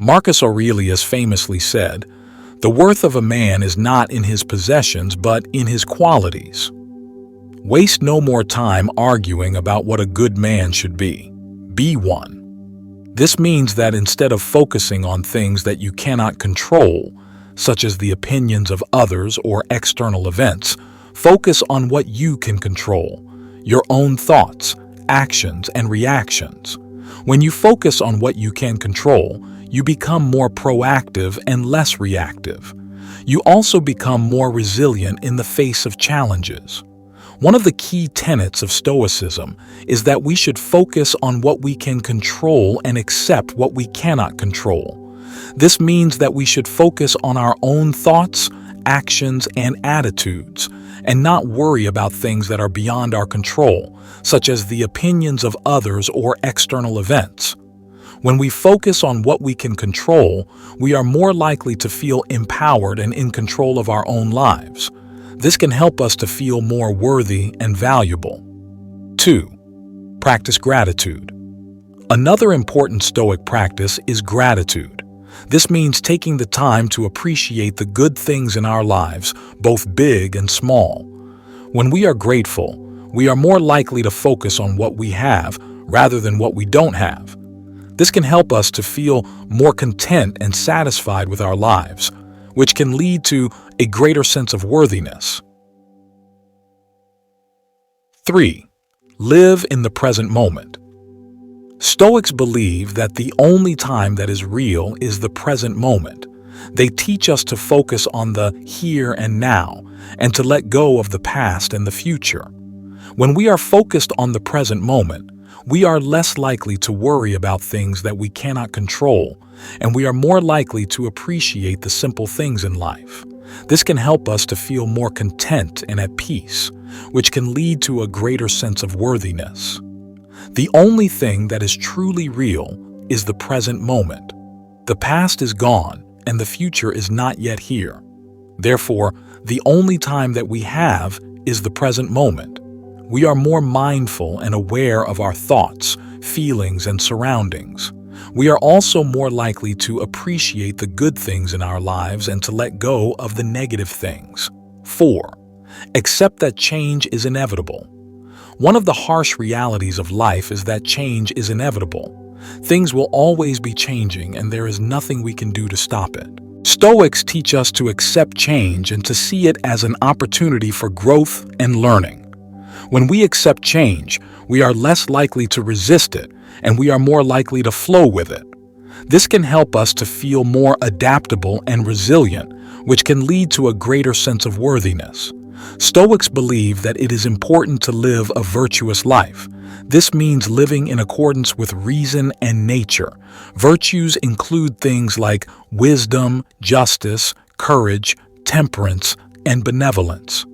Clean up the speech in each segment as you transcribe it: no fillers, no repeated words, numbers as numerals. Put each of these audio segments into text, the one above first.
Marcus Aurelius famously said, "The worth of a man is not in his possessions, but in his qualities." Waste no more time arguing about what a good man should be. Be one. This means that instead of focusing on things that you cannot control, such as the opinions of others or external events, focus on what you can control, your own thoughts, actions, and reactions. When you focus on what you can control, you become more proactive and less reactive. You also become more resilient in the face of challenges. One of the key tenets of Stoicism is that we should focus on what we can control and accept what we cannot control. This means that we should focus on our own thoughts, actions, and attitudes, and not worry about things that are beyond our control, such as the opinions of others or external events. When we focus on what we can control, we are more likely to feel empowered and in control of our own lives. This can help us to feel more worthy and valuable. 2. Practice gratitude. Another important Stoic practice is gratitude. This means taking the time to appreciate the good things in our lives, both big and small. When we are grateful, we are more likely to focus on what we have rather than what we don't have. This can help us to feel more content and satisfied with our lives, which can lead to a greater sense of worthiness. 3. Live in the present moment. Stoics believe that the only time that is real is the present moment. They teach us to focus on the here and now, and to let go of the past and the future. When we are focused on the present moment, we are less likely to worry about things that we cannot control, and we are more likely to appreciate the simple things in life. This can help us to feel more content and at peace, which can lead to a greater sense of worthiness. The only thing that is truly real is the present moment. The past is gone, and the future is not yet here. Therefore, the only time that we have is the present moment. We are more mindful and aware of our thoughts, feelings, and surroundings. We are also more likely to appreciate the good things in our lives and to let go of the negative things. 4. Accept that change is inevitable. One of the harsh realities of life is that change is inevitable. Things will always be changing, and there is nothing we can do to stop it. Stoics teach us to accept change and to see it as an opportunity for growth and learning. When we accept change, we are less likely to resist it, and we are more likely to flow with it. This can help us to feel more adaptable and resilient, which can lead to a greater sense of worthiness. Stoics believe that it is important to live a virtuous life. This means living in accordance with reason and nature. Virtues include things like wisdom, justice, courage, temperance, and benevolence.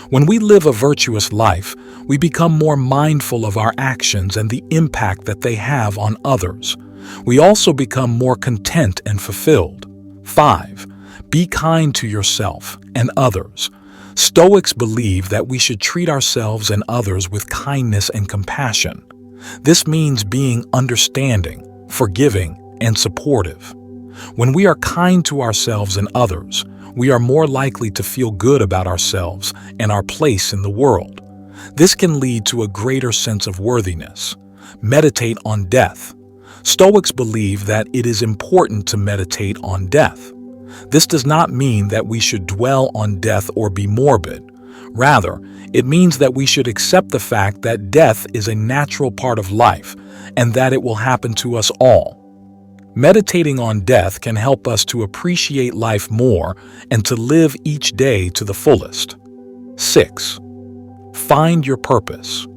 When we live a virtuous life, we become more mindful of our actions and the impact that they have on others. We also become more content and fulfilled. 5. Be kind to yourself and others. Stoics believe that we should treat ourselves and others with kindness and compassion. This means being understanding, forgiving, and supportive. When we are kind to ourselves and others, we are more likely to feel good about ourselves and our place in the world. This can lead to a greater sense of worthiness. Meditate on death. Stoics believe that it is important to meditate on death. This does not mean that we should dwell on death or be morbid. Rather, it means that we should accept the fact that death is a natural part of life and that it will happen to us all. Meditating on death can help us to appreciate life more and to live each day to the fullest. 6. Find your purpose.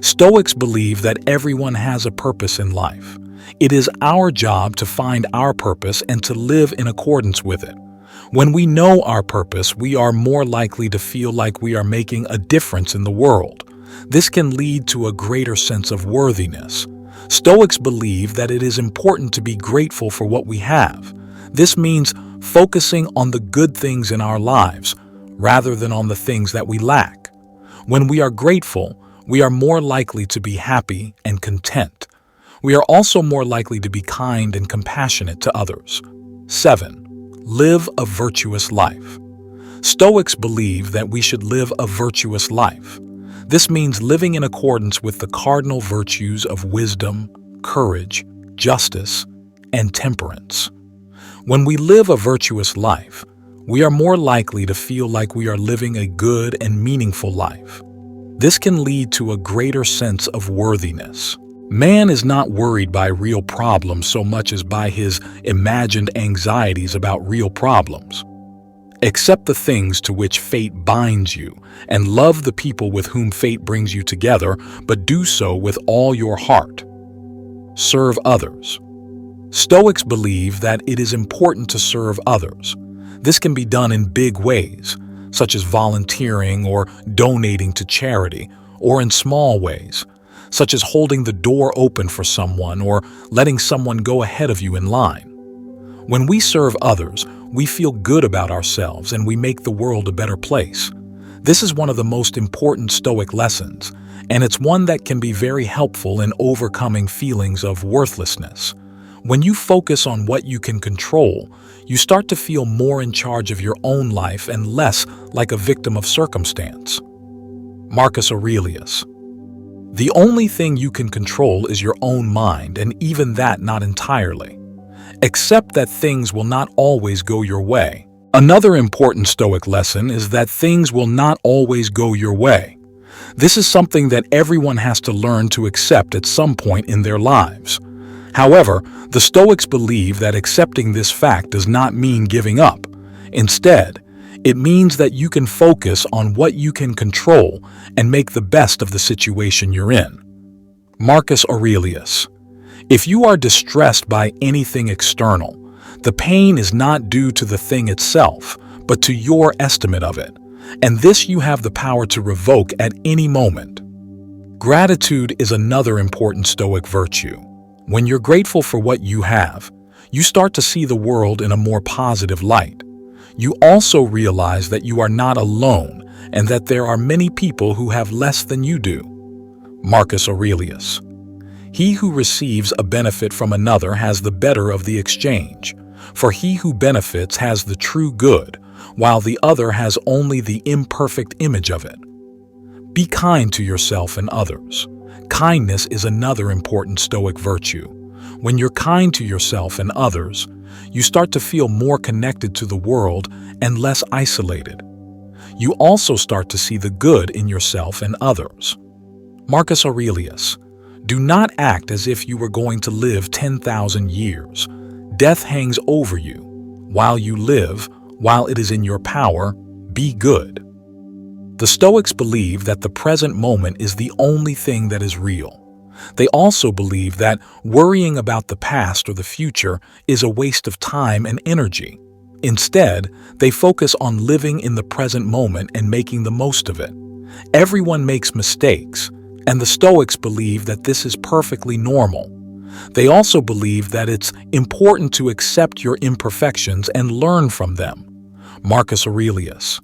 Stoics believe that everyone has a purpose in life. It is our job to find our purpose and to live in accordance with it. When we know our purpose, we are more likely to feel like we are making a difference in the world. This can lead to a greater sense of worthiness. Stoics believe that it is important to be grateful for what we have. This means focusing on the good things in our lives rather than on the things that we lack. When we are grateful, we are more likely to be happy and content. We are also more likely to be kind and compassionate to others. 7. Live a virtuous life. Stoics believe that we should live a virtuous life. This means living in accordance with the cardinal virtues of wisdom, courage, justice, and temperance. When we live a virtuous life, we are more likely to feel like we are living a good and meaningful life. This can lead to a greater sense of worthiness. Man is not worried by real problems so much as by his imagined anxieties about real problems. Accept the things to which fate binds you, and love the people with whom fate brings you together, but do so with all your heart. Serve others. Stoics believe that it is important to serve others. This can be done in big ways, such as volunteering or donating to charity, or in small ways, such as holding the door open for someone or letting someone go ahead of you in line. When we serve others, we feel good about ourselves and we make the world a better place. This is one of the most important Stoic lessons, and it's one that can be very helpful in overcoming feelings of worthlessness. When you focus on what you can control, you start to feel more in charge of your own life and less like a victim of circumstance. Marcus Aurelius. The only thing you can control is your own mind, and even that not entirely. Accept that things will not always go your way. Another important Stoic lesson is that things will not always go your way. This is something that everyone has to learn to accept at some point in their lives. However, the Stoics believe that accepting this fact does not mean giving up. Instead, it means that you can focus on what you can control and make the best of the situation you're in. Marcus Aurelius. If you are distressed by anything external, the pain is not due to the thing itself, but to your estimate of it, and this you have the power to revoke at any moment. Gratitude is another important Stoic virtue. When you're grateful for what you have, you start to see the world in a more positive light. You also realize that you are not alone and that there are many people who have less than you do. Marcus Aurelius. He who receives a benefit from another has the better of the exchange, for he who benefits has the true good, while the other has only the imperfect image of it. Be kind to yourself and others. Kindness is another important Stoic virtue. When you're kind to yourself and others, you start to feel more connected to the world and less isolated. You also start to see the good in yourself and others. Marcus Aurelius. Do not act as if you were going to live 10,000 years. Death hangs over you. While you live, while it is in your power, be good. The Stoics believe that the present moment is the only thing that is real. They also believe that worrying about the past or the future is a waste of time and energy. Instead, they focus on living in the present moment and making the most of it. Everyone makes mistakes, and the Stoics believe that this is perfectly normal. They also believe that it's important to accept your imperfections and learn from them. Marcus Aurelius.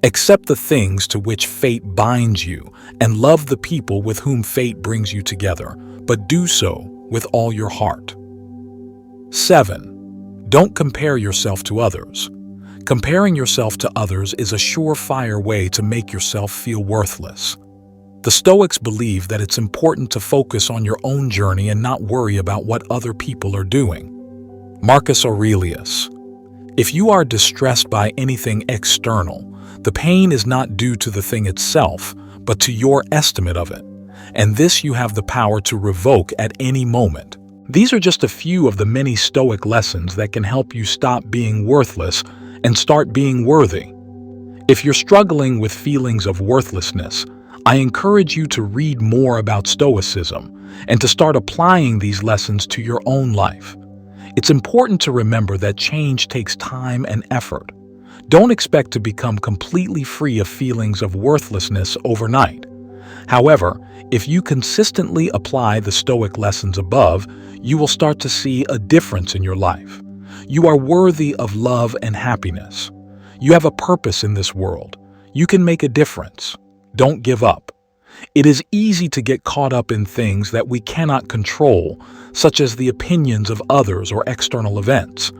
Accept the things to which fate binds you and love the people with whom fate brings you together, but do so with all your heart. 7. Don't compare yourself to others. Comparing yourself to others is a surefire way to make yourself feel worthless. The Stoics believe that it's important to focus on your own journey and not worry about what other people are doing. Marcus Aurelius. If you are distressed by anything external, the pain is not due to the thing itself, but to your estimate of it, and this you have the power to revoke at any moment. These are just a few of the many Stoic lessons that can help you stop being worthless and start being worthy. If you're struggling with feelings of worthlessness, I encourage you to read more about Stoicism and to start applying these lessons to your own life. It's important to remember that change takes time and effort. Don't expect to become completely free of feelings of worthlessness overnight. However, if you consistently apply the Stoic lessons above, you will start to see a difference in your life. You are worthy of love and happiness. You have a purpose in this world. You can make a difference. Don't give up. It is easy to get caught up in things that we cannot control, such as the opinions of others or external events.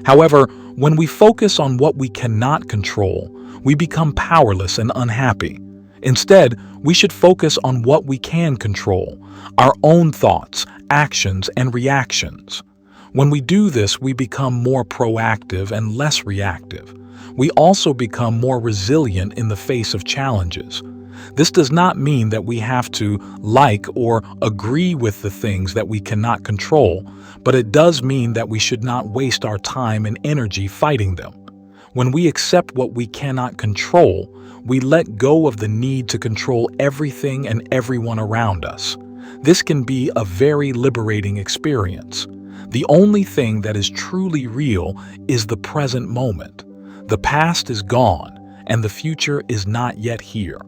However, when we focus on what we cannot control, we become powerless and unhappy. Instead, we should focus on what we can control, our own thoughts, actions, and reactions. When we do this, we become more proactive and less reactive. We also become more resilient in the face of challenges. This does not mean that we have to like or agree with the things that we cannot control, but it does mean that we should not waste our time and energy fighting them. When we accept what we cannot control, we let go of the need to control everything and everyone around us. This can be a very liberating experience. The only thing that is truly real is the present moment. The past is gone, and the future is not yet here.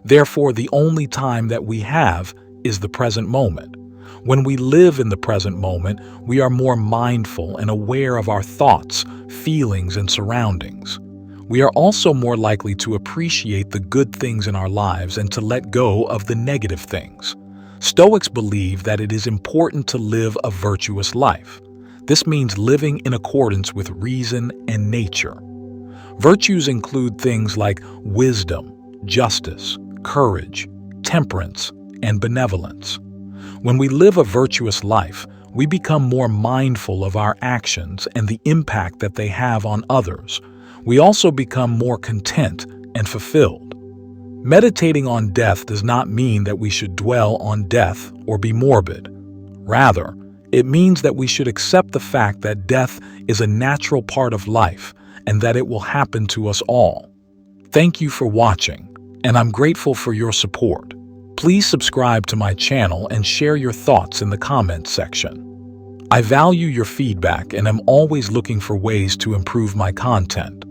Therefore, the only time that we have is the present moment. When we live in the present moment, we are more mindful and aware of our thoughts, feelings, and surroundings. We are also more likely to appreciate the good things in our lives and to let go of the negative things. Stoics believe that it is important to live a virtuous life. This means living in accordance with reason and nature. Virtues include things like wisdom, justice, courage, temperance, and benevolence. When we live a virtuous life, we become more mindful of our actions and the impact that they have on others. We also become more content and fulfilled. Meditating on death does not mean that we should dwell on death or be morbid. Rather, it means that we should accept the fact that death is a natural part of life and that it will happen to us all. Thank you for watching, and I'm grateful for your support. Please subscribe to my channel and share your thoughts in the comments section. I value your feedback and am always looking for ways to improve my content.